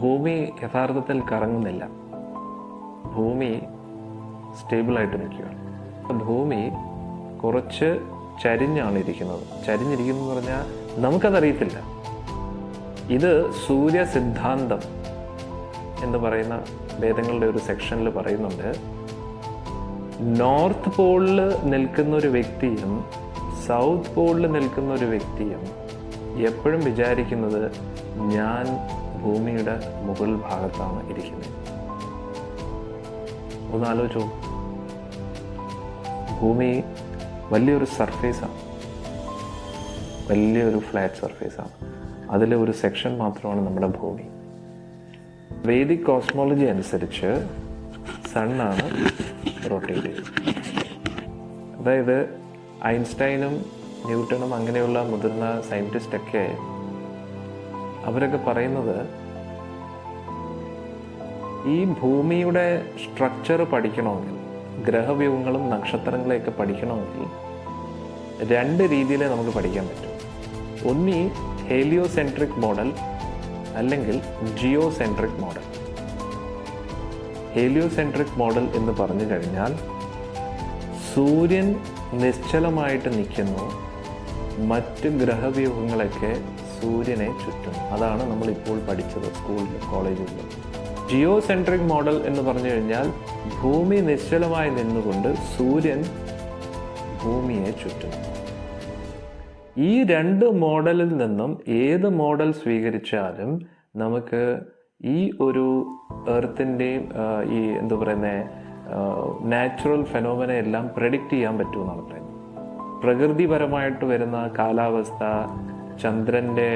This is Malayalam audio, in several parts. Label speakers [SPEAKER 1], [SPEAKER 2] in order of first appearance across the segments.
[SPEAKER 1] ഭൂമി യഥാർത്ഥത്തിൽ കറങ്ങുന്നില്ല. ഭൂമി സ്റ്റേബിളായിട്ട് നിൽക്കുകയാണ്. ഭൂമി കുറച്ച് ചരിഞ്ഞാണ് ഇരിക്കുന്നത്. ചരിഞ്ഞിരിക്കുന്നു പറഞ്ഞാൽ നമുക്കതറിയത്തില്ല. ഇത് സൂര്യ സിദ്ധാന്തം എന്ന് പറയുന്ന വേദങ്ങളുടെ ഒരു സെക്ഷനിൽ പറയുന്നുണ്ട്. നോർത്ത് പോളിൽ നിൽക്കുന്ന ഒരു വ്യക്തിയും സൗത്ത് പോളിൽ നിൽക്കുന്ന ഒരു വ്യക്തിയും എപ്പോഴും വിചാരിക്കുന്നത് ഞാൻ ഭൂമിയുടെ മുകൾ ഭാഗത്താണ് ഇരിക്കുന്നത്. ഒന്ന് ആലോചിച്ചോ. ഭൂമി വലിയൊരു സർഫേസാണ്, വലിയൊരു ഫ്ലാറ്റ് സർഫേസാണ്. അതിലെ ഒരു സെക്ഷൻ മാത്രമാണ് നമ്മുടെ ഭൂമി. വേദിക് കോസ്മോളജി അനുസരിച്ച് സണ്ണാണ് റൊട്ടേറ്റ് ചെയ്യുന്നത്. അതായത് ഐൻസ്റ്റൈനും ന്യൂട്ടണും അങ്ങനെയുള്ള മുതിർന്ന സയൻറ്റിസ്റ്റൊക്കെ അവരൊക്കെ പറയുന്നത് ഈ ഭൂമിയുടെ സ്ട്രക്ചർ പഠിക്കണമെങ്കിൽ, ഗ്രഹവ്യൂഹങ്ങളും നക്ഷത്രങ്ങളെയൊക്കെ പഠിക്കണമെങ്കിൽ രണ്ട് രീതിയിലേ നമുക്ക് പഠിക്കാൻ പറ്റും. ഒന്നീ ഹേലിയോസെൻട്രിക് മോഡൽ അല്ലെങ്കിൽ ജിയോസെൻട്രിക് മോഡൽ. ഹേലിയോസെൻട്രിക് മോഡൽ എന്ന് പറഞ്ഞു കഴിഞ്ഞാൽ സൂര്യൻ നിശ്ചലമായിട്ട് നിൽക്കുന്നു, മറ്റ് ഗ്രഹവ്യൂഹങ്ങളൊക്കെ സൂര്യനെ ചുറ്റും. അതാണ് നമ്മളിപ്പോൾ പഠിച്ചത് സ്കൂളിൽ, കോളേജുകളിൽ. ജിയോസെൻട്രിക് മോഡൽ എന്ന് പറഞ്ഞു കഴിഞ്ഞാൽ ഭൂമി നിശ്ചലമായി നിന്നുകൊണ്ട് സൂര്യൻ ഭൂമിയെ ചുറ്റുന്നു. ഈ രണ്ട് മോഡലിൽ നിന്നും ഏത് മോഡൽ സ്വീകരിച്ചാലും നമുക്ക് ഈ ഒരു എർത്തിൻ്റെയും ഈ എന്താ പറയുന്നത് നാച്ചുറൽ ഫെനോമിന എല്ലാം പ്രെഡിക്റ്റ് ചെയ്യാൻ പറ്റുമെന്നാണ് പറയുന്നത്. പ്രകൃതിപരമായിട്ട് വരുന്ന കാലാവസ്ഥ, ചന്ദ്രൻ്റെ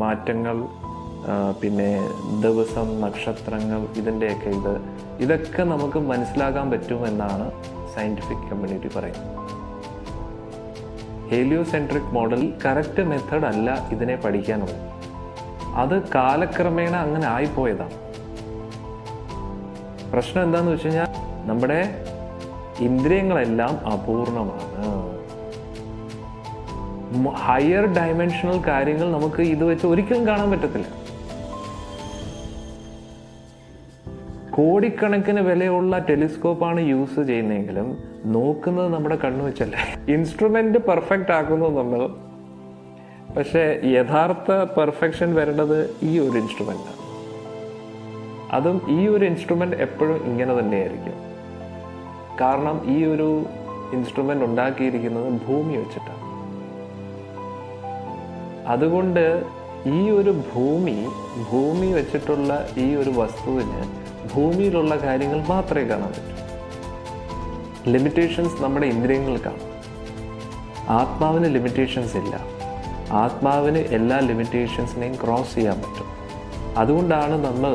[SPEAKER 1] മാറ്റങ്ങൾ, പിന്നെ ദിവസം, നക്ഷത്രങ്ങൾ, ഇതിൻ്റെയൊക്കെ ഇതൊക്കെ നമുക്ക് മനസ്സിലാക്കാൻ പറ്റുമെന്നാണ് സയൻറ്റിഫിക് കമ്മ്യൂണിറ്റി പറയുന്നത്. ഹേലിയോസെൻട്രിക് മോഡൽ കറക്റ്റ് മെത്തേഡ് അല്ല ഇതിനെ പഠിക്കാനുള്ളത്. അത് കാലക്രമേണ അങ്ങനെ ആയിപ്പോയതാണ്. പ്രശ്നം എന്താണെന്ന് വെച്ച് കഴിഞ്ഞാൽ നമ്മുടെ ഇന്ദ്രിയങ്ങളെല്ലാം അപൂർണമാണ്. ഹയർ ഡയമെൻഷണൽ കാര്യങ്ങൾ നമുക്ക് ഇത് വെച്ച് ഒരിക്കലും കാണാൻ പറ്റത്തില്ല. കോടിക്കണക്കിന് വിലയുള്ള ടെലിസ്കോപ്പാണ് യൂസ് ചെയ്യുന്നതെങ്കിലും നോക്കുന്നത് നമ്മുടെ കണ്ണു വെച്ചല്ലേ. ഇൻസ്ട്രുമെന്റ് പെർഫെക്റ്റ് ആക്കുന്നു നമ്മൾ, പക്ഷെ യഥാർത്ഥ പെർഫെക്ഷൻ വരേണ്ടത് ഈ ഒരു ഇൻസ്ട്രുമെന്റാണ്. അതും ഈ ഒരു ഇൻസ്ട്രുമെന്റ് എപ്പോഴും ഇങ്ങനെ തന്നെയായിരിക്കും. കാരണം ഈ ഒരു ഇൻസ്ട്രുമെന്റ് ഉണ്ടാക്കിയിരിക്കുന്നത് ഭൂമി വെച്ചിട്ടാണ്. അതുകൊണ്ട് ഈ ഒരു ഭൂമി വെച്ചിട്ടുള്ള ഈ ഒരു വസ്തുവിന് ഭൂമിയിലുള്ള കാര്യങ്ങൾ മാത്രമേ കാണാൻ പറ്റൂ. ലിമിറ്റേഷൻസ് നമ്മുടെ ഇന്ദ്രിയങ്ങൾക്കാണ്. ആത്മാവിന് ലിമിറ്റേഷൻസ് ഇല്ല. ആത്മാവിന് എല്ലാ ലിമിറ്റേഷൻസിനെയും ക്രോസ് ചെയ്യാൻ പറ്റും. അതുകൊണ്ടാണ് നമ്മൾ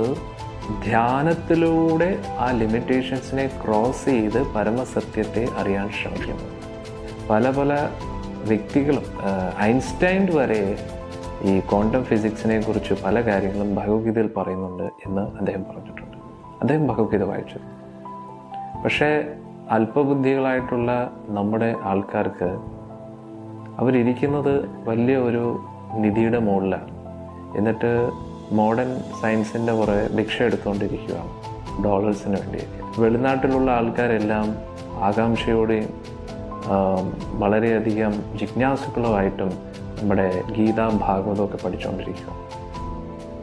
[SPEAKER 1] ധ്യാനത്തിലൂടെ ആ ലിമിറ്റേഷൻസിനെ ക്രോസ് ചെയ്ത് പരമസത്യത്തെ അറിയാൻ ശ്രമിക്കുന്നത്. പല പല വ്യക്തികളും, ഐൻസ്റ്റൈൻ വരെ ഈ ക്വാണ്ടം ഫിസിക്സിനെ കുറിച്ച് പല കാര്യങ്ങളും ഭഗവത്ഗീതയിൽ പറയുന്നുണ്ട് എന്ന് അദ്ദേഹം പറഞ്ഞിട്ടുണ്ട്. അദ്ദേഹം ഭഗവത്ഗീത വായിച്ചു. പക്ഷേ അല്പബുദ്ധികളായിട്ടുള്ള നമ്മുടെ ആൾക്കാർക്ക് അവരിയ്ക്കുന്നത് വലിയ ഒരു നിധിയുടെ മുകളിലാണ്. എന്നിട്ട് മോഡേൺ സയൻസിൻ്റെ പുറകെ ഭിക്ഷ എടുത്തുകൊണ്ടിരിക്കുകയാണ് ഡോളേഴ്സിന് വേണ്ടിയൊക്കെ. വെളിനാട്ടിലുള്ള ആൾക്കാരെല്ലാം ആകാംക്ഷയോടെയും വളരെയധികം ജിജ്ഞാസുക്കളുമായിട്ടും നമ്മുടെ ഗീത, ഭാഗവതമൊക്കെ പഠിച്ചുകൊണ്ടിരിക്കുക.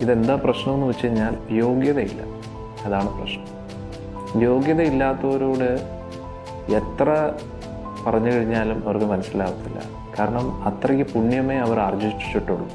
[SPEAKER 1] ഇതെന്താ പ്രശ്നമെന്ന് വെച്ച് കഴിഞ്ഞാൽ യോഗ്യതയില്ല. അതാണ് പ്രശ്നം. യോഗ്യതയില്ലാത്തവരോട് എത്ര പറഞ്ഞു കഴിഞ്ഞാലും അവർക്ക് മനസ്സിലാകത്തില്ല. കാരണം അത്രയ്ക്ക് പുണ്യമേ അവർ ആർജിച്ചിട്ടുള്ളൂ.